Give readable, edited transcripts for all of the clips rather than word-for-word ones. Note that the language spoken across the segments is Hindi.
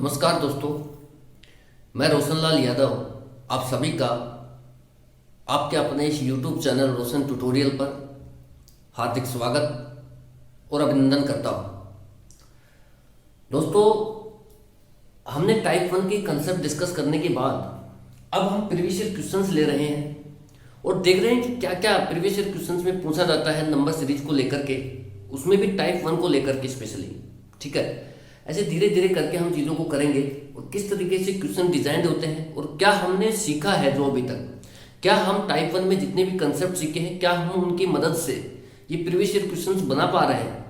नमस्कार दोस्तों, मैं रोशन लाल यादव आप सभी का आपके अपने इस YouTube चैनल रोशन ट्यूटोरियल पर हार्दिक स्वागत और अभिनंदन करता हूँ। दोस्तों, हमने टाइप 1 की कंसेप्ट डिस्कस करने के बाद अब हम प्रीवियस ईयर क्वेश्चंस ले रहे हैं और देख रहे हैं कि क्या क्या प्रीवियस ईयर क्वेश्चंस में पूछा जाता है नंबर सीरीज को लेकर के, उसमें भी टाइप 1 को लेकर के स्पेशली। ठीक है, ऐसे धीरे धीरे करके हम चीज़ों को करेंगे और किस तरीके से क्वेश्चन डिजाइन होते हैं और क्या हमने सीखा है जो अभी तक, क्या हम टाइप 1 में जितने भी कंसेप्ट सीखे हैं क्या हम उनकी मदद से ये प्रीवियस ईयर क्वेश्चंस बना पा रहे हैं,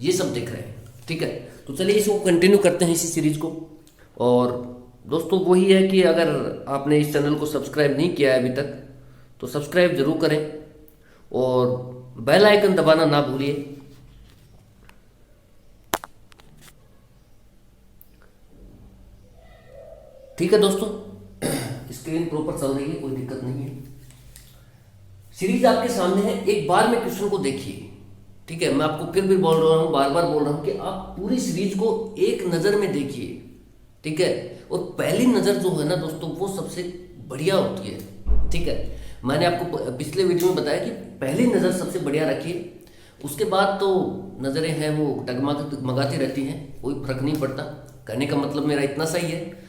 ये सब देख रहे हैं। ठीक है, तो चलिए इसको कंटिन्यू करते हैं इसी सीरीज को। और दोस्तों वही है कि अगर आपने इस चैनल को सब्सक्राइब नहीं किया है अभी तक तो सब्सक्राइब जरूर करें और बेल आइकन दबाना ना भूलिए। ठीक है दोस्तों, स्क्रीन प्रॉपर चल रही है, कोई दिक्कत नहीं है। सीरीज आपके सामने है, एक बार में क्वेश्चन को देखिए। ठीक है, मैं आपको फिर भी बोल रहा हूँ, बार बार बोल रहा हूँ कि आप पूरी सीरीज को एक नज़र में देखिए। ठीक है, और पहली नज़र जो है ना दोस्तों वो सबसे बढ़िया होती है। ठीक है, मैंने आपको पिछले वीडियो में बताया कि पहली नज़र सबसे बढ़िया रखिए, उसके बाद तो नज़रें हैं वो डगमगाती रहती हैं, कोई फर्क नहीं पड़ता। कहने का मतलब मेरा इतना सही है,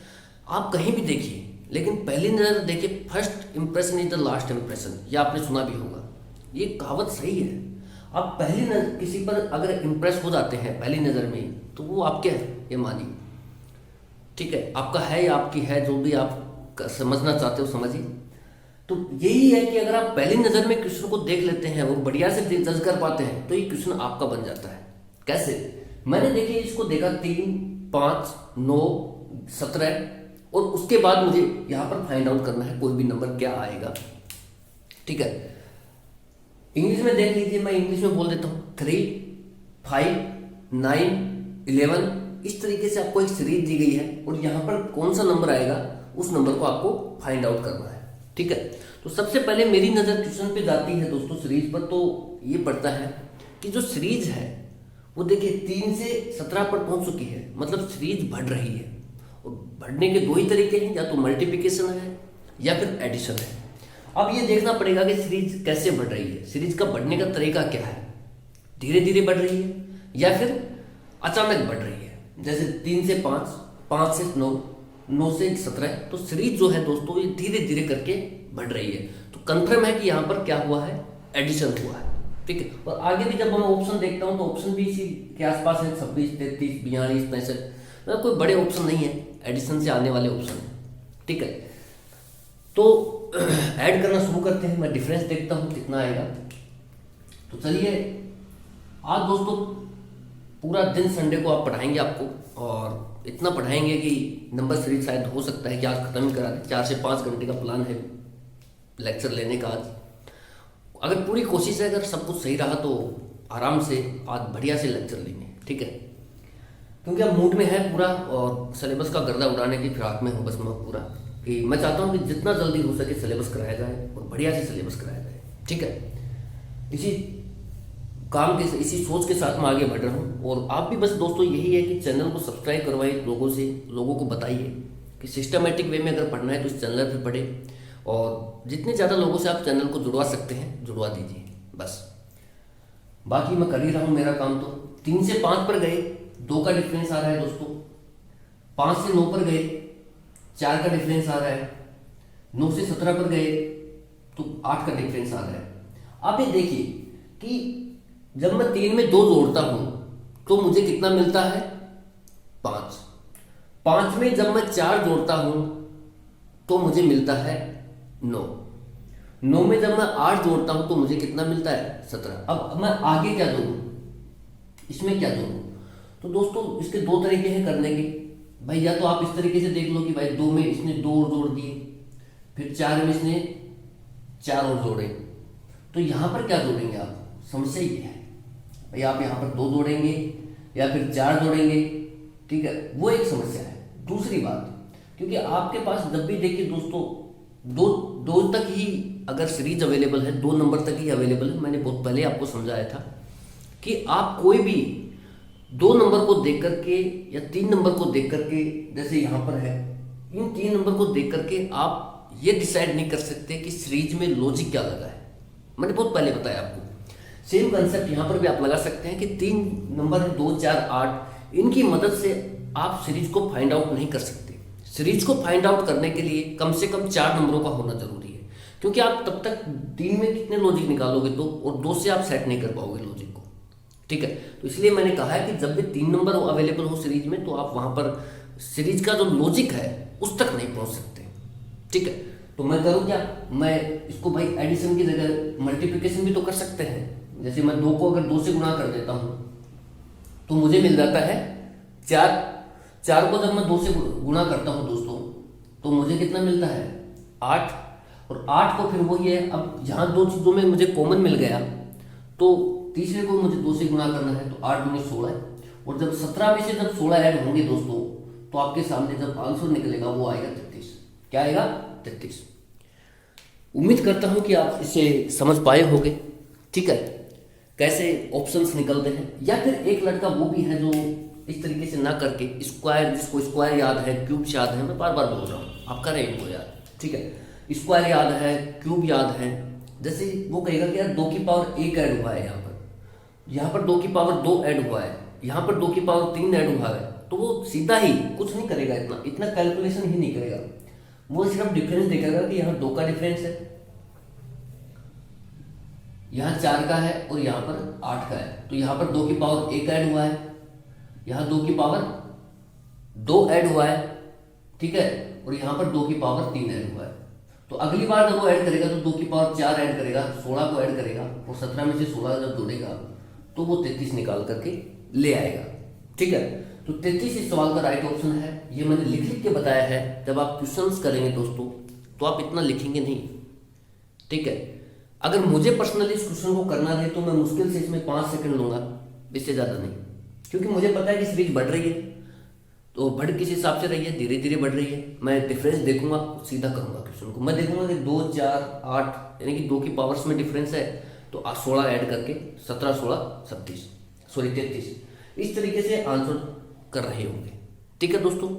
आप कहीं भी देखिए लेकिन पहली नज़र देखिए। First impression is the last impression, ये आपने सुना भी होगा, ये कहावत सही है। आप पहली नज़र किसी पर अगर इंप्रेस हो जाते हैं पहली नज़र में तो वो आपके है, ये मानिए। ठीक है, आपका है या आपकी है, जो भी आप समझना चाहते हो समझिए। तो यही है कि अगर आप पहली नज़र में क्वेश्चन को देख लेते हैं और बढ़िया से जज कर पाते हैं तो ये क्वेश्चन आपका बन जाता है। कैसे? मैंने देखिए इसको देखा 3, 5, 9, 17 और उसके बाद मुझे यहाँ पर फाइंड आउट करना है कोई भी नंबर क्या आएगा। ठीक है, इंग्लिश में देख लीजिए, मैं इंग्लिश में बोल देता हूँ 3, 5, 9, 11। इस तरीके से आपको एक सीरीज दी गई है और यहाँ पर कौन सा नंबर आएगा उस नंबर को आपको फाइंड आउट करना है। ठीक है, तो सबसे पहले मेरी नज़र क्वेश्चन पे जाती है दोस्तों सीरीज पर। तो ये पड़ता है कि जो सीरीज है वो देखिए 3 से 17 पर पहुंच चुकी है, मतलब सीरीज बढ़ रही है। और बढ़ने के दो ही तरीके हैं, या तो मल्टीप्लिकेशन है या फिर एडिशन है। अब ये देखना पड़ेगा कि सीरीज कैसे बढ़ रही है, सीरीज का बढ़ने का तरीका क्या है, धीरे धीरे बढ़ रही है या फिर अचानक बढ़ रही है। जैसे 3 से 5, 5 से 9, 9 से 17, तो सीरीज जो है दोस्तों ये धीरे धीरे करके बढ़ रही है। तो कंफर्म है कि यहाँ पर क्या हुआ है, एडिशन हुआ है। ठीक है, और आगे भी जब मैं ऑप्शन देखता हूँ तो ऑप्शन भी इसी के आसपास है, 26, 33, 42, 63। मतलब कोई बड़े ऑप्शन नहीं है, एडिशन से आने वाले ऑप्शन है। ठीक है, तो ऐड करना शुरू करते हैं। मैं डिफरेंस देखता हूँ कितना आएगा। तो चलिए, आज दोस्तों पूरा दिन संडे को आप पढ़ाएंगे आपको, और इतना पढ़ाएंगे कि नंबर सीरीज शायद हो सकता है कि आज खत्म ही करा दें। 4 से 5 घंटे का प्लान है लेक्चर लेने का आज। अगर पूरी कोशिश है, अगर सब कुछ सही रहा तो आराम से आज बढ़िया से लेक्चर लेंगे। ठीक है, क्योंकि अब मूड में है पूरा और सिलेबस का गर्दा उड़ाने की फिराक में हूँ बस मैं पूरा, कि मैं चाहता हूँ कि जितना जल्दी हो सके सिलेबस कराया जाए और बढ़िया से सिलेबस कराया जाए। ठीक है, इसी काम के इसी सोच के साथ मैं आगे बढ़ रहा हूँ। और आप भी बस दोस्तों यही है कि चैनल को सब्सक्राइब करवाइए, लोगों को बताइए कि सिस्टमेटिक वे में अगर पढ़ना है तो इस चैनल पर पढ़े, और जितने ज़्यादा लोगों से आप चैनल को जुड़वा सकते हैं जुड़वा दीजिए बस। बाकी मैं कर ही रहा हूँ मेरा काम। तो 3 से 5 पर गए, 2 का डिफरेंस आ रहा है दोस्तों। 5 से 9 पर गए, 4 का डिफरेंस आ रहा है। 9 से 17 पर गए तो 8 का डिफरेंस आ रहा है। आप ये देखिए कि जब मैं 3 में 2 जोड़ता हूं तो मुझे कितना मिलता है, 5। 5 में जब मैं 4 जोड़ता हूं तो मुझे मिलता है 9। 9 में जब मैं 8 जोड़ता हूं तो मुझे कितना मिलता है, 17। अब मैं आगे क्या जोड़ूं, इसमें क्या जोड़ूं? तो दोस्तों इसके 2 तरीके हैं करने के भाई। या तो आप इस तरीके से देख लो कि भाई 2 में इसने 2 और जोड़ दिए, फिर 4 में इसने 4 और जोड़े, तो यहाँ पर क्या जोड़ेंगे आप, समस्या ये है भाई। आप यहाँ पर 2 जोड़ेंगे या फिर 4 जोड़ेंगे। ठीक है, वो एक समस्या है। दूसरी बात, क्योंकि आपके पास जब भी देखिए दोस्तों दो तक ही अगर सीरीज अवेलेबल है, 2 नंबर तक ही अवेलेबल है। मैंने बहुत पहले आपको समझाया था कि आप कोई भी दो नंबर को देख करके या तीन नंबर को देख करके, जैसे यहाँ पर है, इन तीन नंबर को देख करके आप ये डिसाइड नहीं कर सकते कि सीरीज में लॉजिक क्या लगा है। मैंने बहुत पहले बताया आपको। सेम कंसेप्ट यहाँ पर भी आप लगा सकते हैं कि तीन नंबर है 2, 4, 8, इनकी मदद से आप सीरीज को फाइंड आउट नहीं कर सकते। सीरीज को फाइंड आउट करने के लिए कम से कम 4 नंबरों का होना जरूरी है, क्योंकि आप तब तक 3 में कितने लॉजिक निकालोगे तो, और 2 से आप सेट नहीं कर पाओगे लॉजिक को। ठीक है, तो इसलिए मैंने कहा है कि जब भी 3 नंबर अवेलेबल हो सीरीज में तो आप वहां पर सीरीज का जो लॉजिक है उस तक नहीं पहुंच सकते। ठीक है, तो मैं करूँ क्या, मैं इसको भाई एडिशन की जगह मल्टीप्लिकेशन भी तो कर सकते हैं। जैसे मैं 2 को अगर 2 से गुणा कर देता हूं तो मुझे मिल जाता है 4। 4 को जब मैं 2 से गुणा करता हूं दोस्तों तो मुझे कितना मिलता है 8। और 8 को फिर वही है, अब यहाँ 2 चीज़ों में मुझे कॉमन मिल गया तो तीसरे को मुझे 2 से गुणा करना है, तो 8 दूनी 16 है। और जब 17 में से जब 16 ऐड होंगे दोस्तों तो आपके सामने जब आंसर निकलेगा वो आएगा 33। क्या आएगा 33। उम्मीद करता हूं कि आप इसे समझ पाए होंगे। ठीक है, कैसे ऑप्शंस निकलते हैं। या फिर एक लड़का वो भी है जो इस तरीके से ना करके स्क्वायर, जिसको स्क्वायर याद है, क्यूब याद है, मैं बार बार बोल रहा हूँ, आप करें इनको याद। ठीक है, स्क्वायर याद है, क्यूब याद है, जैसे वो कहेगा कि यार 2 की पावर 1 ऐड हुआ है, यहाँ पर 2 की पावर 2 ऐड हुआ है, यहाँ पर 2 की पावर 3 ऐड हुआ है, तो वो सीधा ही कुछ नहीं करेगा, इतना कैलकुलेशन ही नहीं करेगा। वो सिर्फ डिफरेंस देखेगा कि यहाँ 2 का डिफरेंस है, यहाँ 4 का है और यहाँ पर 8 का है, तो यहाँ पर 2 की पावर 1 ऐड हुआ है, यहाँ 2 की पावर 2 ऐड हुआ है। ठीक है, और यहाँ पर 2 की पावर 3 ऐड हुआ है। तो अगली बार जब वो ऐड करेगा तो 2 की पावर 4 ऐड करेगा, 16 को ऐड करेगा, और 17 में से 16 जब जोड़ेगा तो वो 33 निकाल करके ले आएगा। ठीक है, तो 33 इस सवाल का राइट ऑप्शन है। ये मैंने लिख के बताया है, जब आप क्वेश्चंस करेंगे दोस्तों तो आप इतना लिखेंगे नहीं। ठीक है, अगर मुझे पर्सनली इस क्वेश्चन को करना रहे तो मैं मुश्किल से इसमें 5 सेकंड लूंगा, इससे ज़्यादा नहीं, क्योंकि मुझे पता है कि सीरीज बढ़ रही है, तो बढ़ किस हिसाब से रही है, धीरे धीरे बढ़ रही है। मैं डिफरेंस देखूंगा, सीधा करूंगा क्वेश्चन को। मैं देखूंगा कि 2, 4, 8 यानी कि 2 की पावर्स में डिफरेंस है, तो 16 ऐड करके 17, 16, 33 इस तरीके से आंसर कर रहे होंगे। ठीक है दोस्तों,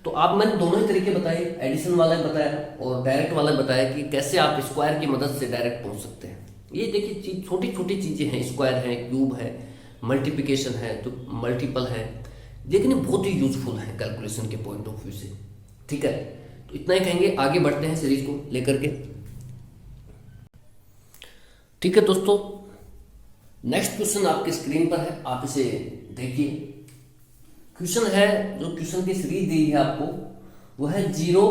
तो आप मैंने दोनों ही तरीके बताए, एडिशन वाला बताया और डायरेक्ट वाला बताया कि कैसे आप स्क्वायर की मदद से डायरेक्ट पहुंच सकते हैं। ये देखिए छोटी छोटी चीज़ें हैं, स्क्वायर है, क्यूब है, मल्टीप्लिकेशन है, तो मल्टीपल है, लेकिन ये बहुत ही यूजफुल है कैलकुलेशन के पॉइंट ऑफ व्यू से। ठीक है, तो इतना ही कहेंगे, आगे बढ़ते हैं सीरीज को लेकर के। ठीक है दोस्तों, नेक्स्ट क्वेश्चन आपके स्क्रीन पर है, आप इसे देखिए। क्वेश्चन है, जो क्वेश्चन की सीरीज दी है आपको वो है 0,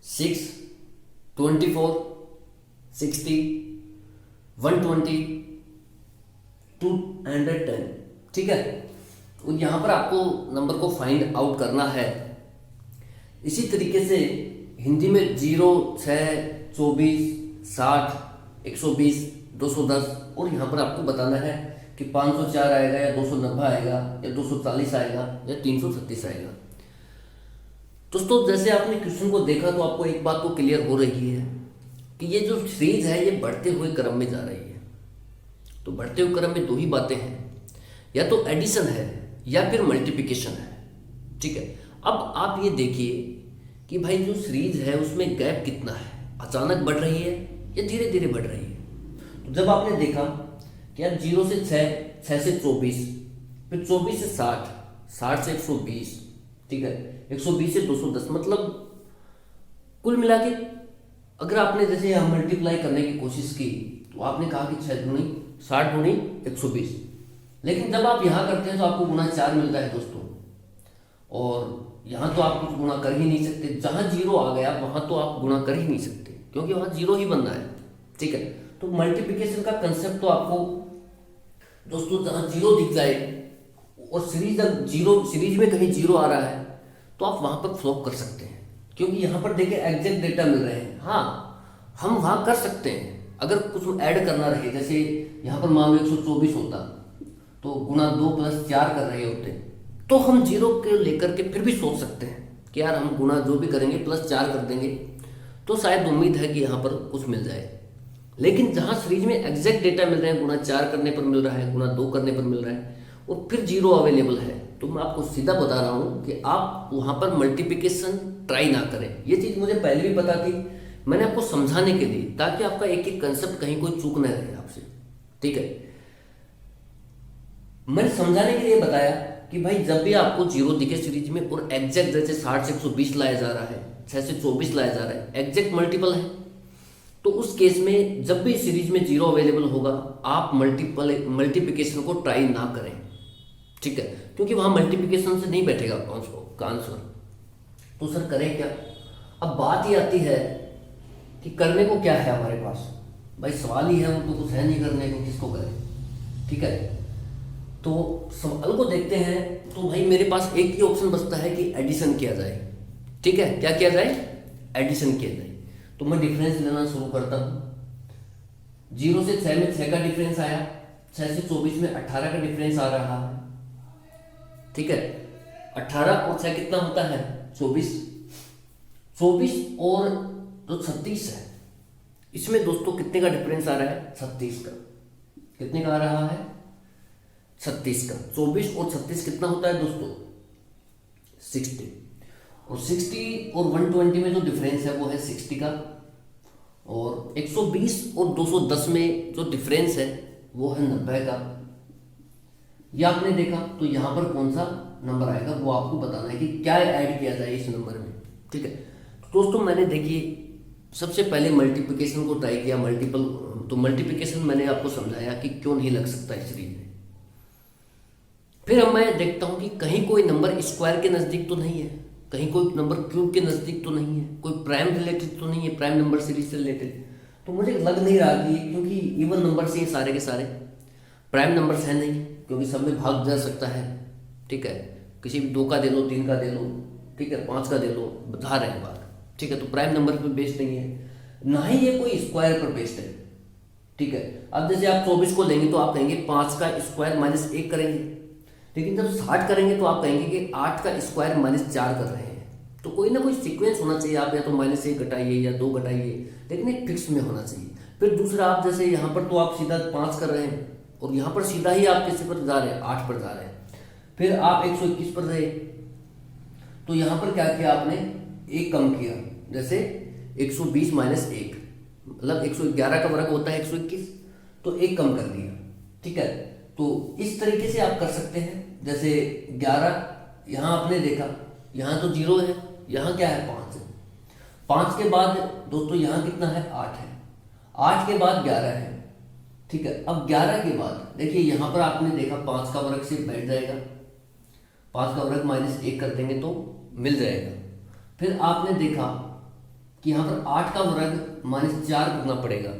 6, 24, 60, 120, 210। ठीक है, और यहाँ पर आपको नंबर को फाइंड आउट करना है। इसी तरीके से हिंदी में 0, 6, 24, 60, 120, 210, और यहाँ पर आपको बताना है कि 504 आएगा या 290 आएगा या 240 आएगा या 336 आएगा। दोस्तों जैसे आपने क्वेश्चन को देखा तो आपको एक बात तो क्लियर हो रही है कि ये जो सीरीज है ये बढ़ते हुए क्रम में जा रही है। तो बढ़ते हुए क्रम में 2 ही बातें हैं, या तो एडिशन है या फिर मल्टीप्लिकेशन है। ठीक है, अब आप ये देखिए कि भाई जो सीरीज है उसमें गैप कितना है, अचानक बढ़ रही है या धीरे धीरे बढ़ रही है। तो जब आपने देखा कि यार 0 से 6, 6 से 24, फिर 24 से 60, 60 से 120, ठीक है, 120 से 210, मतलब कुल मिला के अगर आपने जैसे यहाँ मल्टीप्लाई करने की कोशिश की तो आपने कहा कि 6 दूनी 60 दूनी 120, लेकिन जब आप यहाँ करते हैं तो आपको गुना 4 मिलता है दोस्तों, और यहाँ तो आप कुछ गुना कर ही नहीं सकते। जहाँ 0 आ गया वहाँ तो आप गुना कर ही नहीं सकते, क्योंकि वहाँ 0 ही बनना है। ठीक है, तो मल्टीप्लिकेशन का कंसेप्ट तो आपको दोस्तों जहाँ 0 दिख जाए और सीरीज जब 0 सीरीज में कहीं 0 आ रहा है तो आप वहाँ पर फ्लॉप कर सकते हैं, क्योंकि यहाँ पर देखिए एग्जैक्ट डेटा मिल रहे हैं। हाँ, हम वहाँ कर सकते हैं अगर कुछ ऐड करना रहे, जैसे यहाँ पर मान लो 124 होता तो गुना 2 + 4 कर रहे होते, तो हम 0 के लेकर के फिर भी सोच सकते हैं कि यार हम गुना जो भी करेंगे +4 कर देंगे तो शायद उम्मीद है कि यहाँ पर कुछ मिल जाए। लेकिन जहाँ सीरीज में एग्जैक्ट डेटा मिल रहे हैं, गुना 4 करने पर मिल रहा है, गुना 2 करने पर मिल रहा है, और फिर जीरो अवेलेबल है, तो मैं आपको सीधा बता रहा हूँ कि आप वहाँ पर मल्टीप्लिकेशन ट्राई ना करें। ये चीज़ मुझे पहले भी पता थी, मैंने आपको समझाने के लिए, ताकि आपका एक एक कंसेप्ट कहीं कोई चूक न रहे आपसे, ठीक है। मैंने समझाने के लिए बताया कि भाई जब भी आपको जीरो दिखे सीरीज में और एग्जैक्ट जैसे 60 से 120 लाया जा रहा है, 6 से 24 लाया जा रहा है, एग्जैक्ट मल्टीपल है, तो उस केस में जब भी सीरीज में जीरो अवेलेबल होगा आप मल्टीप्लिकेशन को ट्राई ना करें, ठीक है, क्योंकि वहां मल्टीप्लिकेशन से नहीं बैठेगा आंसर। तो सर करें क्या? अब बात ये आती है कि करने को क्या है हमारे पास। भाई सवाल ही है, वो तो कुछ है नहीं करने को, किसको करें, ठीक है। तो सवाल को देखते हैं, तो भाई मेरे पास एक ही ऑप्शन बचता है कि एडिशन किया जाए, ठीक है। क्या किया जाए? एडिशन किया जाए। तो मैं डिफरेंस लेना शुरू करता हूं। 0 से 6 में 6 का डिफरेंस आया, 6 से 24 में 18 का डिफरेंस आ रहा है, ठीक है। 18 और 6 कितना होता है? 24। 24 और जो 36 है, इसमें दोस्तों कितने का डिफरेंस आ रहा है? 36 का। कितने का आ रहा है? 36 का। 24 और 36 कितना होता है दोस्तों? 60। और 60 और 120 में जो डिफरेंस है वो है 60 का, और 120 और 210 में जो डिफरेंस है वो है 90 का। ये आपने देखा, तो यहां पर कौन सा नंबर आएगा वो आपको बताना है कि क्या ऐड किया जाए इस नंबर में, ठीक है। तो दोस्तों मैंने देखिए सबसे पहले मल्टीप्लिकेशन को ट्राई किया, तो मल्टीप्लिकेशन मैंने आपको समझाया कि क्यों नहीं लग सकता इस सीरीज में। फिर अब मैं देखता हूं कि कहीं कोई नंबर स्क्वायर के नजदीक तो नहीं है, कहीं कोई नंबर क्यूब के नजदीक तो नहीं है, कोई प्राइम रिलेटेड तो नहीं है, प्राइम नंबर सीरीज से रिलेटेड। तो मुझे लग नहीं रहा कि, क्योंकि इवन नंबर से सारे के सारे प्राइम नंबर्स हैं नहीं, क्योंकि सब में भाग जा सकता है, ठीक है। किसी भी 2 का दे लो, 3 का दे लो, ठीक है, 5 का दे लो, बता रहे हैं भाग, ठीक है। तो प्राइम नंबर पर बेस्ड नहीं है, ना ही ये कोई स्क्वायर पर बेस्ड है, ठीक है। अब जैसे आप 24 को लेंगे तो आप कहेंगे 5 का स्क्वायर माइनस 1 करेंगे, लेकिन जब 60 करेंगे तो आप कहेंगे कि 8 का स्क्वायर माइनस 4 कर रहे हैं। तो कोई ना कोई सीक्वेंस होना चाहिए, आप या तो -1 घटाइए या 2 घटाइए, लेकिन एक फिक्स में होना चाहिए। फिर दूसरा, आप जैसे यहाँ पर तो आप सीधा 5 कर रहे हैं, और यहाँ पर सीधा ही आप किसी पर जा रहे हैं? 8 पर जा रहे हैं। फिर आप 121 पर रहे, तो यहाँ पर क्या किया आपने? एक कम किया, जैसे 120 माइनस 1 मतलब 111 का वर्ग होता है 121, तो एक कम कर दिया, ठीक है। तो इस तरीके से आप कर सकते हैं। जैसे 11 यहाँ आपने देखा, यहाँ तो 0 है, यहाँ क्या है? 5 है। 5 के बाद दोस्तों यहाँ कितना है? 8 है। 8 के बाद 11 है, ठीक है। अब 11 के बाद देखिए यहाँ पर आपने देखा 5 का वर्ग से बैठ जाएगा, 5 का वर्ग माइनस 1 कर देंगे तो मिल जाएगा। फिर आपने देखा कि यहाँ पर 8 का वर्ग माइनस 4 करना पड़ेगा।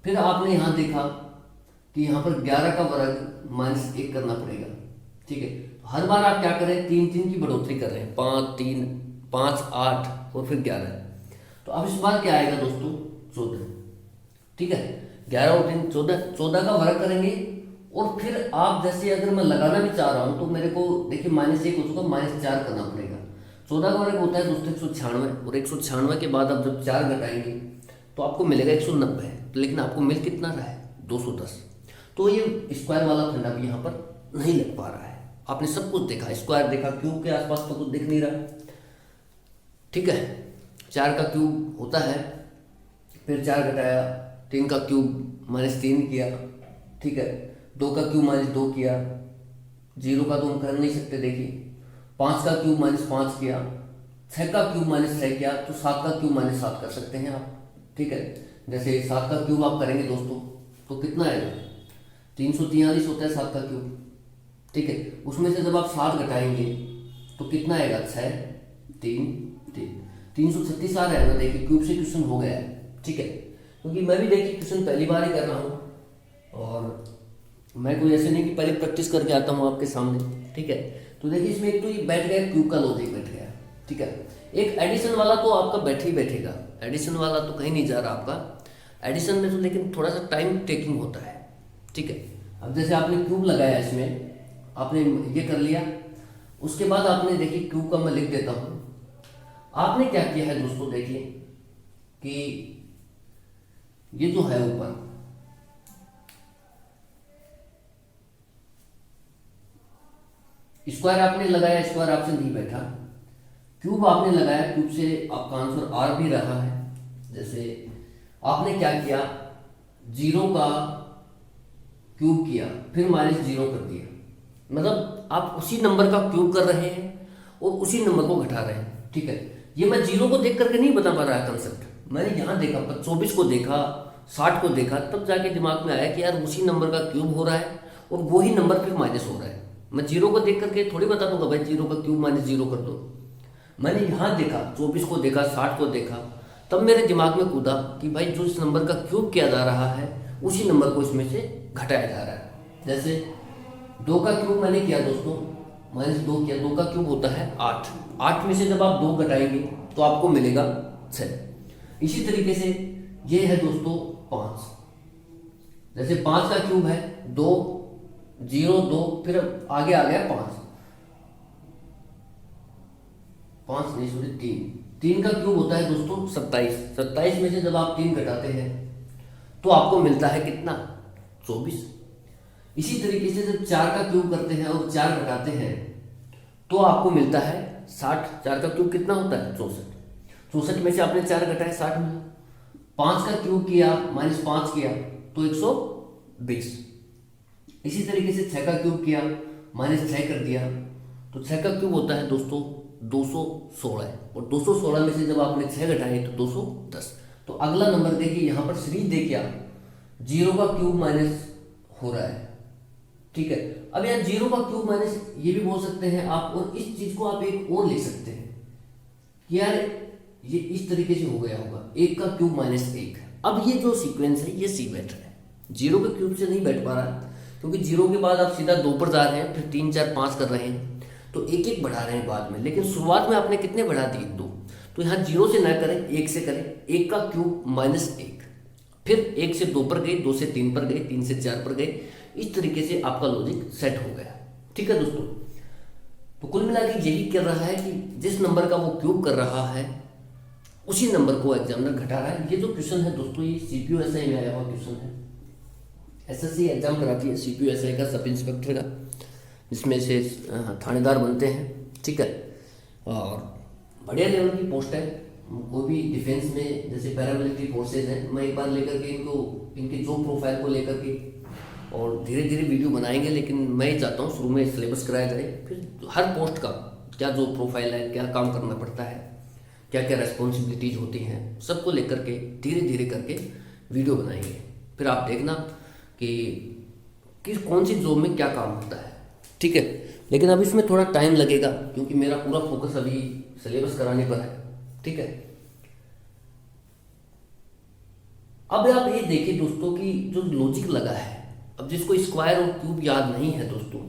फिर आपने यहाँ देखा कि यहाँ पर 11 का वर्ग माइनस 1 करना पड़ेगा, ठीक है। हर बार आप क्या करें? 3 की बढ़ोतरी कर रहे हैं, 5 3 5 8 और फिर 11। तो अब इस बार क्या आएगा दोस्तों? 14, ठीक है। 11 और 3 14, 14 का वर्ग करेंगे। और फिर आप जैसे अगर मैं लगाना भी चाह रहा हूं तो मेरे को देखिए -1 हो चुका, -4 करना पड़ेगा। 14 का वर्ग होता है दोस्तों 196, और 196 के बाद आप जब 4 घटाएंगे तो आपको मिलेगा 190, लेकिन आपको मिल कितना रहा है? 210। तो ये स्क्वायर वाला फंडा भी यहाँ पर नहीं लग पा रहा है। आपने सब कुछ देखा, स्क्वायर देखा, क्यूब के आसपास तो कुछ दिख नहीं रहा, ठीक है। 4 का क्यूब होता है, फिर 4 घटाया, 3 का क्यूब -3 किया, ठीक है। 2 का क्यूब -2 किया, 0 का तो हम कर नहीं सकते देखिए। 5 का क्यूब -5 किया, 6 का क्यूब -6 किया, तो 7 का क्यूब -7 कर सकते हैं आप, ठीक है। जैसे 7 का क्यूब आप करेंगे दोस्तों तो कितना आएगा? 343 होता है 7 का क्यूब, ठीक है। उसमें से जब आप 7 घटाएंगे तो कितना आएगा? 6 3 3 336 आ रहा है ना। देखिए क्यूब से क्वेश्चन हो गया है, ठीक है। क्योंकि मैं भी देखिए क्वेश्चन पहली बार ही कर रहा हूँ, और मैं कोई ऐसे नहीं कि पहले प्रैक्टिस करके आता हूँ आपके सामने, ठीक है। तो देखिए इसमें एक तो ये बैठ गया, क्यूब का लॉजिक बैठ गया, ठीक है। एक एडिशन वाला तो आपका बैठ ही बैठेगा, एडिशन वाला तो कहीं नहीं जा रहा आपका। एडिशन में तो लेकिन थोड़ा सा टाइम टेकिंग होता है, ठीक है। अब जैसे आपने क्यूब लगाया, इसमें आपने ये कर लिया, उसके बाद आपने देखिए क्यूब का मैं लिख देता हूँ। आपने क्या किया है दोस्तों? देखिए कि ये जो है ऊपर, स्क्वायर आपने लगाया, स्क्वायर आपसे नहीं बैठा, क्यूब आपने लगाया, क्यूब से आपका आंसर आर भी रहा है। जैसे आपने क्या किया, जीरो का क्यूब किया फिर माइनस जीरो कर दिया, मतलब आप उसी नंबर का क्यूब कर रहे हैं और उसी नंबर को घटा रहे हैं। ठीक है, ये मैं जीरो को देख करके नहीं बता पा रहा है कंसेप्ट, मैंने यहाँ देखा 24 को देखा, 60 को देखा, तब जाके दिमाग में आया कि यार उसी नंबर का क्यूब हो रहा है और वही नंबर फिर माइनस हो रहा है। मैं जीरो को देख करके थोड़ी बता दूंगा भाई जीरो का क्यूब माइनस जीरो कर दो। मैंने यहाँ देखा, 24 को देखा, 60 को देखा, तब मेरे दिमाग में कूदा कि भाई जो इस नंबर का क्यूब किया जा रहा है उसी नंबर को इसमें से घटाया जा रहा है। जैसे 2 का क्यूब मैंने किया दोस्तों, -2 किया, 2 का क्यूब होता है 8, 8 में से जब आप 2 घटाएंगे तो आपको मिलेगा 6। इसी तरीके से ये है दोस्तों 5, जैसे 5 का क्यूब है 2, 0, 2, फिर आगे आ गया 5 नहीं सॉरी 3 का क्यूब होता है दोस्तों 27, 27 में से जब आप 3 घटाते हैं तो आपको मिलता है कितना, 24। इसी तरीके से जब 4 का क्यूब करते हैं और 4 घटाते हैं तो आपको मिलता है 60। 4 का क्यूब कितना होता है, 64, 64 में से आपने 4 घटाए 60 मिला। 5 का क्यूब किया -5 किया तो 120। इसी तरीके से 6 का क्यूब किया -6 कर दिया तो 6 का क्यूब होता है दोस्तों 216, और 216 में से जब आपने 6 घटाए तो 210। तो अगला नंबर देखिए यहाँ पर सीरीज देखिए आप, 0 का क्यूब माइनस हो रहा है। ठीक है, अब यहाँ 0 का क्यूब माइनस ये भी बोल सकते हैं आप, और इस चीज को आप एक और लिख सकते हैं कि यार ये इस तरीके से हो गया होगा, 1 का क्यूब -1। अब ये जो सीक्वेंस है ये सी बैठ रहा है, 0 के क्यूब से नहीं बैठ पा रहा है क्योंकि 0 के बाद आप सीधा 2 पर जा रहे हैं, फिर 3, 4, 5 कर रहे हैं तो एक एक बढ़ा रहे हैं बाद में, लेकिन शुरुआत में आपने कितने बढ़ा दिए, 2। तो यहाँ 0 से ना करें, 1 से करें, 1 का क्यूब -1, फिर 1 से 2 पर गए, 2 से 3 पर गए, 3 से 4 पर गए। इस तरीके से आपका लॉजिक सेट हो गया। ठीक है दोस्तों, तो कुल मिला के यही कर रहा है कि जिस नंबर का वो क्यूब कर रहा है उसी नंबर को एग्जामिनर घटा रहा है। ये जो क्वेश्चन है दोस्तों ये CPO-SI में आया हुआ क्वेश्चन है, SSC एग्जाम कराती है CPO-SI का, सब इंस्पेक्टर का, जिसमें से थानेदार बनते हैं। ठीक है, और बढ़िया लेवल की पोस्ट है। कोई भी डिफेंस में जैसे पैरामिलिट्री फोर्सेज हैं, मैं एक बार लेकर के इनके जॉब प्रोफाइल को लेकर के और धीरे धीरे वीडियो बनाएंगे, लेकिन मैं ही चाहता हूँ शुरू में सिलेबस कराया जाए, फिर हर पोस्ट का क्या जॉब प्रोफाइल है, क्या काम करना पड़ता है, क्या क्या रेस्पॉन्सिबिलिटीज होती हैं, सबको लेकर के धीरे धीरे करके वीडियो बनाएंगे। फिर आप देखना कि कौन सी जॉब में क्या काम होता है। ठीक है, लेकिन अब इसमें थोड़ा टाइम लगेगा क्योंकि मेरा पूरा फोकस अभी सिलेबस कराने पर है। ठीक है, अब आप ये देखिए दोस्तों कि जो लॉजिक लगा है, अब जिसको स्क्वायर और क्यूब याद नहीं है दोस्तों,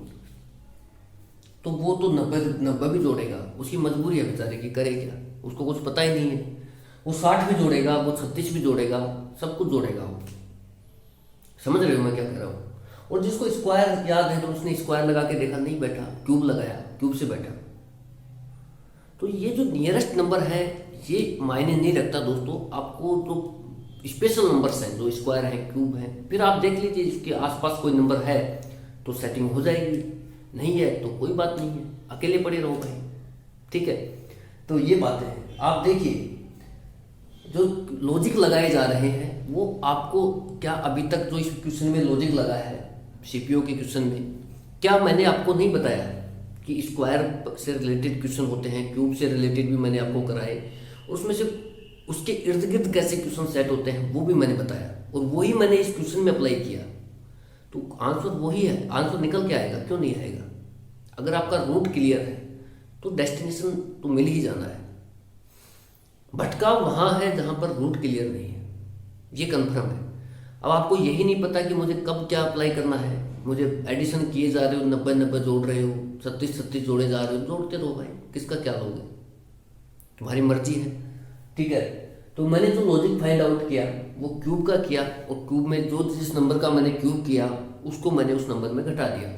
तो वो तो 90 भी जोड़ेगा, उसकी मजबूरी है बेचारे की, करे क्या, उसको कुछ पता ही नहीं है। वो 60 भी जोड़ेगा, वो 36 भी जोड़ेगा, सब कुछ जोड़ेगा वो। समझ रहे हो मैं क्या कह रहा हूँ। और जिसको स्क्वायर याद है तो उसने स्क्वायर लगा के देखा, नहीं बैठा, क्यूब लगाया, क्यूब से बैठा। तो ये जो नियरेस्ट नंबर है ये मायने नहीं रखता दोस्तों, आपको जो स्पेशल नंबर्स हैं जो स्क्वायर हैं, क्यूब हैं, फिर आप देख लीजिए इसके आसपास कोई नंबर है तो सेटिंग हो जाएगी, नहीं है तो कोई बात नहीं है, अकेले पड़े रहो भाई। ठीक है, तो ये बात है। आप देखिए जो लॉजिक लगाए जा रहे हैं वो आपको क्या अभी तक जो इस क्वेश्चन में लॉजिक लगा है CPO के क्वेश्चन में, क्या मैंने आपको नहीं बताया कि स्क्वायर से रिलेटेड क्वेश्चन होते हैं, क्यूब से रिलेटेड भी मैंने आपको कराए, उसमें से उसके इर्द गिर्द कैसे क्वेश्चन सेट होते हैं वो भी मैंने बताया, और वही मैंने इस क्वेश्चन में अप्लाई किया। तो आंसर वही है, आंसर निकल के आएगा, क्यों नहीं आएगा। अगर आपका रूट क्लियर है तो डेस्टिनेशन तो मिल ही जाना है। भटकाव वहाँ है जहाँ पर रूट क्लियर नहीं है, ये कन्फर्म है। अब आपको यही नहीं पता कि मुझे कब क्या अप्लाई करना है, मुझे एडिशन किए जा रहे हो, 90 जोड़ रहे हो, 36 जोड़े जा रहे हो, जोड़ते रहो भाई, किसका क्या लोगे, तुम्हारी मर्जी है। ठीक है, तो मैंने जो लॉजिक फाइंड आउट किया वो क्यूब का किया, और क्यूब में जो जिस नंबर का मैंने क्यूब किया उसको मैंने उस नंबर में घटा दिया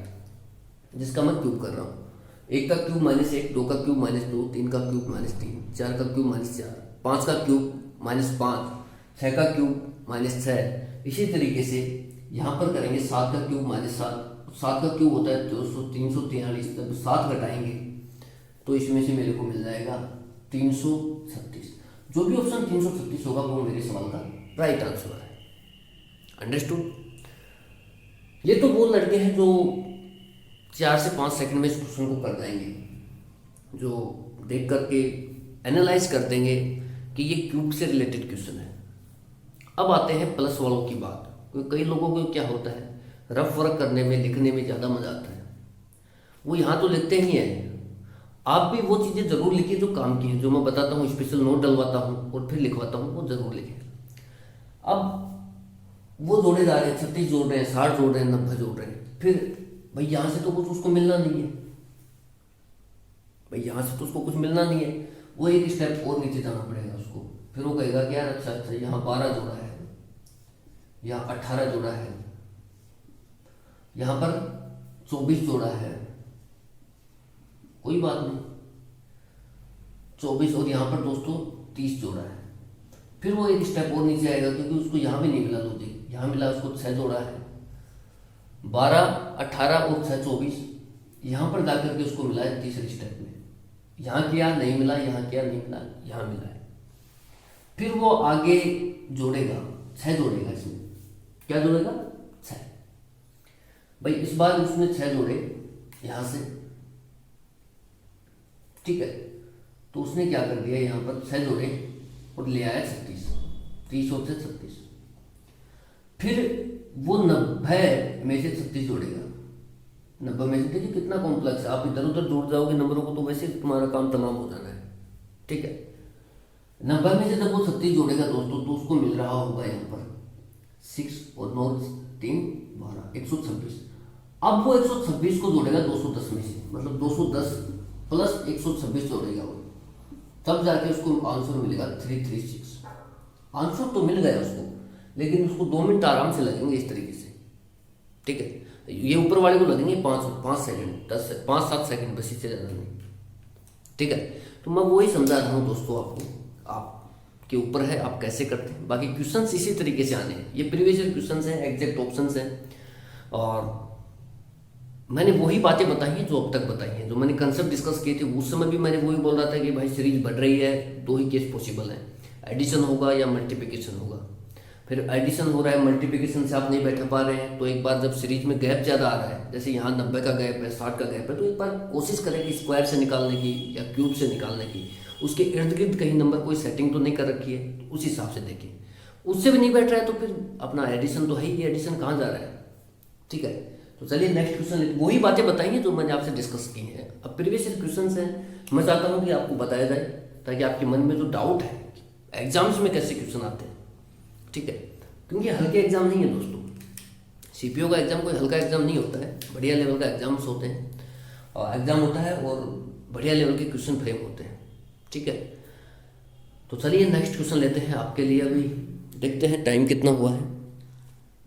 जिसका मैं क्यूब कर रहा हूँ। 1 का क्यूब -1, 2 का क्यूब -2, 3 का क्यूब -3, 4 का क्यूब -4, 5 का क्यूब -5, 6 का क्यूब -6। इसी तरीके से यहाँ पर करेंगे 7 का क्यूब -7, 7 का क्यूब होता है 343, जब 7 घटाएंगे तो इसमें से मेरे को मिल जाएगा 336। जो भी ऑप्शन 336 होगा वो मेरे सवाल का राइट आंसर है। अंडरस्टूड। ये तो वो लड़के हैं जो 4 से 5 सेकंड में इस क्वेश्चन को कर देंगे, जो देख करके एनालाइज कर देंगे कि ये क्यूब से रिलेटेड क्वेश्चन है। अब आते हैं प्लस वालों की बात। कई लोगों को क्या होता है, रफ वर्क करने में लिखने में ज़्यादा मजा आता है, वो यहाँ तो लिखते ही हैं। आप भी वो चीज़ें ज़रूर लिखिए जो काम की हैं, जो मैं बताता हूँ, स्पेशल नोट डलवाता हूँ और फिर लिखवाता हूँ, वो ज़रूर लिखें। अब वो जोड़े जा रहे हैं, 36 जोड़ रहे हैं, 60 जोड़ रहे हैं, 90 जोड़ रहे हैं, फिर भाई यहाँ से तो कुछ उसको मिलना नहीं है, भाई यहाँ से तो उसको कुछ मिलना नहीं है, वो एक स्टेप और नीचे जाना पड़ेगा उसको। फिर वो कहेगा कि यार अच्छा अच्छा यहाँ 12 जोड़ा है, यहाँ 18 जोड़ा है, यहाँ पर 24 जोड़ा है, कोई बात नहीं 24, और यहाँ पर दोस्तों 30 जोड़ा है। फिर वो एक स्टेप और नीचे आएगा क्योंकि उसको यहाँ भी नहीं मिला लॉजिक, यहाँ मिला उसको 6 जोड़ा है, 12, 18 और 6 24, यहाँ पर जाकर के उसको मिला है तीसरे स्टेप में। यहाँ किया नहीं मिला, यहाँ किया नहीं मिला, यहाँ मिला है। फिर वो आगे जोड़ेगा, 6 जोड़ेगा, इसमें क्या जोड़ेगा 6। भाई इस बार उसने 6 जोड़े यहाँ से, ठीक है, तो उसने क्या कर दिया, यहाँ पर 6 जोड़े और ले आया 36, 30 और से 36। फिर वो 90 में से 36 जोड़ेगा, 90 में से, देखिए कितना कॉम्प्लेक्स है। आप इधर उधर जोड़ जाओगे नंबरों को तो वैसे तुम्हारा काम तमाम हो जाना है, ठीक है। 90 में से जब वो 36 जोड़ेगा दोस्तों तो उसको मिल रहा होगा यहाँ पर 6 और 9 3 12 126। अब वो 126 को जोड़ेगा 210 में से, मतलब 210 प्लस 126 जोड़ेगा वो, तब जाके उसको आंसर मिलेगा 336। आंसर तो मिल गया उसको, लेकिन उसको 2 मिनट आराम से लगेंगे इस तरीके से, ठीक है। ये ऊपर वाले को लगेंगे 5 सेकंड, 5-7 सेकंड, बस इससे ज़्यादा नहीं, ठीक है। तो मैं वही समझा रहा हूँ दोस्तों आपको, आपके ऊपर है आप कैसे करते हैं। बाकी क्वेश्चंस इसी तरीके से आने हैं, ये प्रीवियस ईयर क्वेश्चंस हैं, एग्जैक्ट ऑप्शंस हैं, और मैंने वही बातें बताई हैं जो अब तक बताई हैं, जो मैंने कंसेप्ट डिस्कस किए थे उस समय भी मैंने वही बोल रहा था कि भाई सीरीज बढ़ रही है, 2 ही केस पॉसिबल है, एडिशन होगा या मल्टीप्लिकेशन होगा। फिर एडिशन हो रहा है, मल्टीप्लिकेशन से आप नहीं बैठा पा रहे हैं, तो एक बार जब सीरीज में गैप ज़्यादा आ रहा है, जैसे यहाँ 90 का गैप है, 60 का गैप है, तो एक बार कोशिश करें कि स्क्वायर से निकालने की या क्यूब से निकालने की, उसके इर्द गिर्द कहीं नंबर कोई सेटिंग तो नहीं कर रखी है, तो उस हिसाब से देखें। उससे भी नहीं बैठ रहा है तो फिर अपना एडिशन तो है ही, एडिशन कहाँ जा रहा है, ठीक है। तो चलिए नेक्स्ट क्वेश्चन, वही बातें बताइए जो मैंने आपसे डिस्कस की हैं। अब प्रीवियस ईयर क्वेश्चन हैं, मैं चाहता हूँ कि आपको बताया जाए ताकि आपके मन में जो डाउट है एग्जाम्स में कैसे क्वेश्चन आते हैं, ठीक है, क्योंकि हल्के एग्जाम नहीं है दोस्तों। सीपीओ का एग्जाम कोई हल्का एग्जाम नहीं होता है, बढ़िया लेवल का एग्जाम्स होते हैं, और एग्जाम होता है और बढ़िया लेवल के क्वेश्चन फ्रेम होते हैं, ठीक है। तो चलिए नेक्स्ट क्वेश्चन लेते हैं आपके लिए। अभी देखते हैं टाइम कितना हुआ है,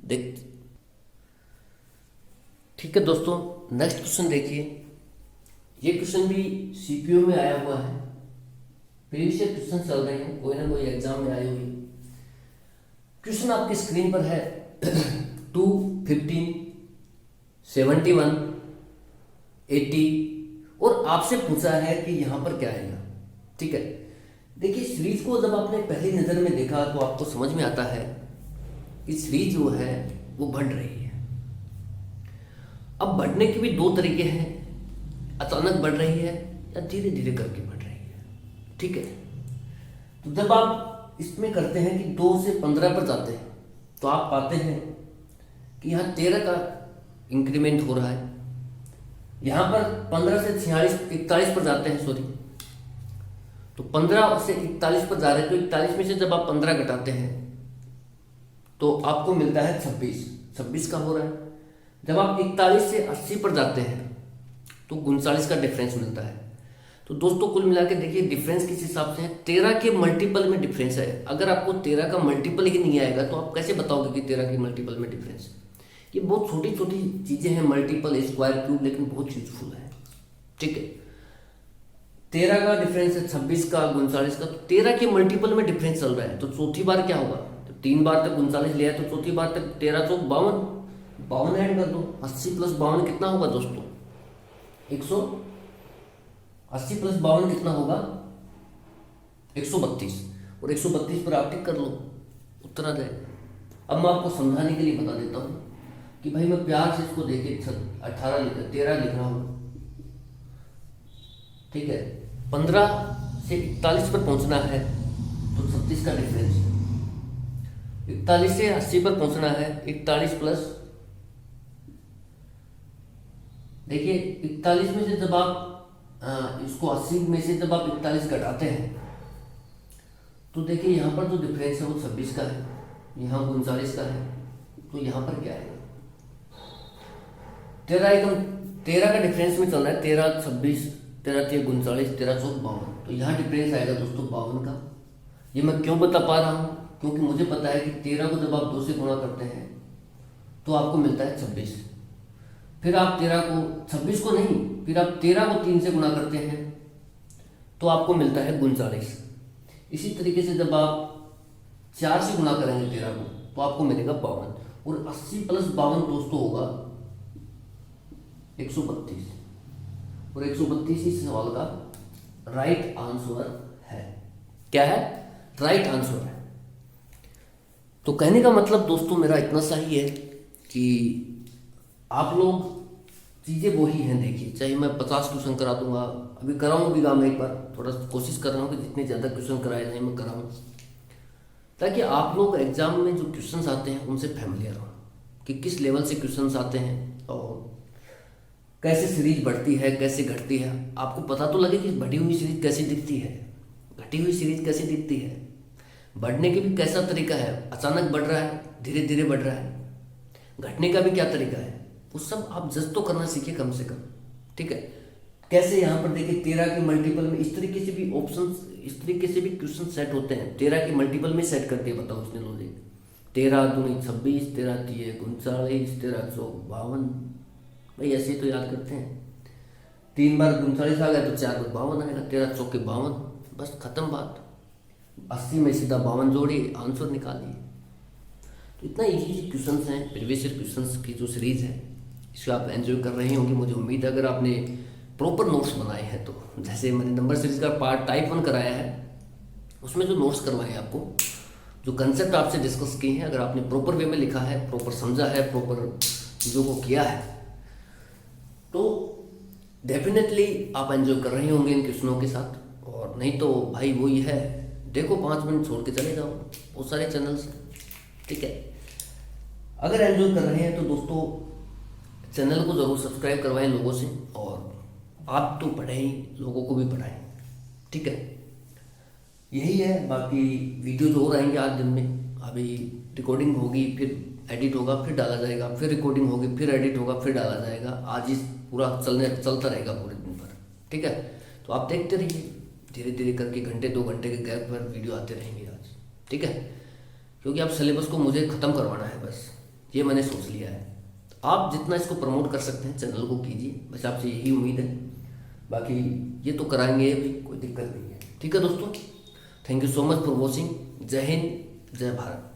देख, ठीक है दोस्तों। नेक्स्ट क्वेश्चन देखिए, ये क्वेश्चन भी सीपीओ में आया हुआ है, प्रीवियस ईयर क्वेश्चन चल रहे हैं, कोई ना कोई एग्जाम में आए हुए। क्वेश्चन आपकी स्क्रीन पर है 2, 15, 71, 80, और आपसे पूछा है कि यहाँ पर क्या आएगा, ठीक है। देखिए सीरीज को जब आपने पहली नज़र में देखा तो आपको समझ में आता है कि सीरीज जो है वो बढ़ रही है। अब बढ़ने के भी 2 तरीके हैं, अचानक बढ़ रही है या धीरे धीरे करके बढ़ रही है, ठीक है। तो जब आप इसमें करते हैं कि 2 से 15 पर जाते हैं तो आप पाते हैं कि यहाँ 13 का इंक्रीमेंट हो रहा है, यहाँ पर 15 से 41 पर जाते हैं, सॉरी, तो 15 से 41 पर जा रहे हैं, तो 41 में से जब आप 15 घटाते हैं तो आपको मिलता है 26 का हो रहा है। जब आप 41 से 80 पर जाते हैं तो 39 का डिफरेंस मिलता है। तो दोस्तों कुल मिला के देखिए डिफरेंस किस हिसाब से है, 13 के मल्टीपल में डिफरेंस है। अगर आपको 13 का मल्टीपल ही नहीं आएगा तो आप कैसे बताओगे कि 13 के मल्टीपल में डिफरेंस। ये बहुत छोटी छोटी चीज़ें हैं, मल्टीपल, स्क्वायर, क्यूब, लेकिन बहुत यूजफुल है, ठीक है। 13 का डिफरेंस है 26 का, 39 का, तो 13 के मल्टीपल में डिफरेंस चल रहा है। तो चौथी बार क्या होगा, तो 3 बार तक 39 लिया है तो चौथी बार तक 13 चौक 52, 52 ऐड कर दो। 80 प्लस 52 कितना होगा दोस्तों? 180 प्लस 52 कितना होगा? 132। और 132 पर आप टिक कर लो, उत्तर आ जाएगा। अब मैं आपको समझाने के लिए बता देता हूँ कि भाई मैं प्यार से इसको देखे 13 लिख रहा हूँ, ठीक है। 15 से 41 पर पहुंचना है तो 36 का डिफरेंस है। 41 से 80 पर पहुंचना है, 41 प्लस, देखिए 41 में से जब आप इसको 80 में से जब आप 41 घटाते हैं तो देखिए यहाँ पर जो डिफरेंस है वो 26 का है, यहाँ 39 का है, तो यहाँ पर क्या है? 13 का डिफरेंस में चल रहा है। 13 26, 13 3 39, 13 4 52, तो यहाँ डिफरेंस आएगा दोस्तों 52 का। ये मैं क्यों बता पा रहा हूँ? क्योंकि मुझे पता है कि 13 को जब आप 2 से गुणा करते हैं तो आपको मिलता है 26। फिर आप 13 को 26 को नहीं, फिर आप 13 को 3 से गुणा करते हैं तो आपको मिलता है 39। इसी तरीके से जब आप 4 से गुणा करेंगे 13 को तो आपको मिलेगा 52। और 80 प्लस 52 दोस्तों होगा 132। और 132 इस सवाल का राइट आंसर है। क्या है? राइट आंसर है। तो कहने का मतलब दोस्तों मेरा इतना सा ही है कि आप लोग चीज़ें वही हैं, देखिए चाहे मैं 50 क्वेश्चन करा दूंगा, अभी कराऊंगा भी काम, एक बार थोड़ा कोशिश कर रहा हूँ कि जितने ज़्यादा क्वेश्चन कराए जाए मैं कराऊँ, ताकि आप लोग एग्जाम में जो क्वेश्चंस आते हैं उनसे फैमिलियर हो कि किस लेवल से क्वेश्चंस आते हैं और कैसे सीरीज बढ़ती है, कैसे घटती है। आपको पता तो लगे कि बढ़ी हुई सीरीज कैसी दिखती है, घटी हुई सीरीज कैसी दिखती है, बढ़ने की भी कैसा तरीका है, अचानक बढ़ रहा है, धीरे धीरे बढ़ रहा है, घटने का भी क्या तरीका है, वो सब आप जज तो करना सीखिए कम से कम, ठीक है। कैसे यहाँ पर देखिए 13 के मल्टीपल में इस तरीके से भी ऑप्शन, इस तरीके से भी क्वेश्चन सेट होते हैं। 13 के मल्टीपल में सेट करके बताओ उसने लॉजिक। 13 दूनी 26, 13 3 39, 13 4 52, भाई ऐसे ही तो याद करते हैं। 3 बार 39 आ गया तो 4 बार 52 आएगा, 13 4 52, बस खत्म बात। 80 में सीधा 52 जोड़ी, आंसर निकालिए। तो इतना इजी क्वेश्चन हैं, प्रीवियस ईयर क्वेश्चन की जो सीरीज है इसको आप एंजॉय कर रहे होंगे, मुझे उम्मीद है। अगर आपने प्रॉपर नोट्स बनाए हैं तो, जैसे मैंने नंबर सीरीज का पार्ट टाइप 1 कराया है, उसमें जो नोट्स करवाए हैं आपको, जो कंसेप्ट आपसे डिस्कस किए हैं, अगर आपने प्रॉपर वे में लिखा है, प्रॉपर समझा है, प्रॉपर चीज़ों को किया है, तो डेफिनेटली आप एंजॉय कर रहे होंगे इन क्वेश्चनों के साथ। और नहीं तो भाई वो ही है, देखो 5 मिनट छोड़ के चले जाओ, बहुत सारे चैनल्स हैं, ठीक है। अगर एंजॉय कर रहे हैं तो दोस्तों चैनल को ज़रूर सब्सक्राइब करवाएं लोगों से, और आप तो पढ़ें ही, लोगों को भी पढ़ाएं, ठीक है। यही है, बाकी वीडियो जो हो रहेंगे आज दिन में, अभी रिकॉर्डिंग होगी, फिर एडिट होगा, फिर डाला जाएगा, फिर रिकॉर्डिंग होगी, फिर एडिट होगा, फिर डाला जाएगा। आज इस पूरा चलता रहेगा पूरे दिन भर, ठीक है। तो आप देखते रहिए, धीरे धीरे करके घंटे 2 घंटे के गैप पर वीडियो आते रहेंगे आज, ठीक है। क्योंकि आप सिलेबस को मुझे ख़त्म करवाना है, बस ये मैंने सोच लिया है। तो आप जितना इसको प्रमोट कर सकते हैं चैनल को कीजिए, बस आपसे यही उम्मीद है। बाकी ये तो कराएंगे भी, कोई दिक्कत नहीं है, ठीक है दोस्तों। Thank you so much for watching. जय हिंद, जय भारत।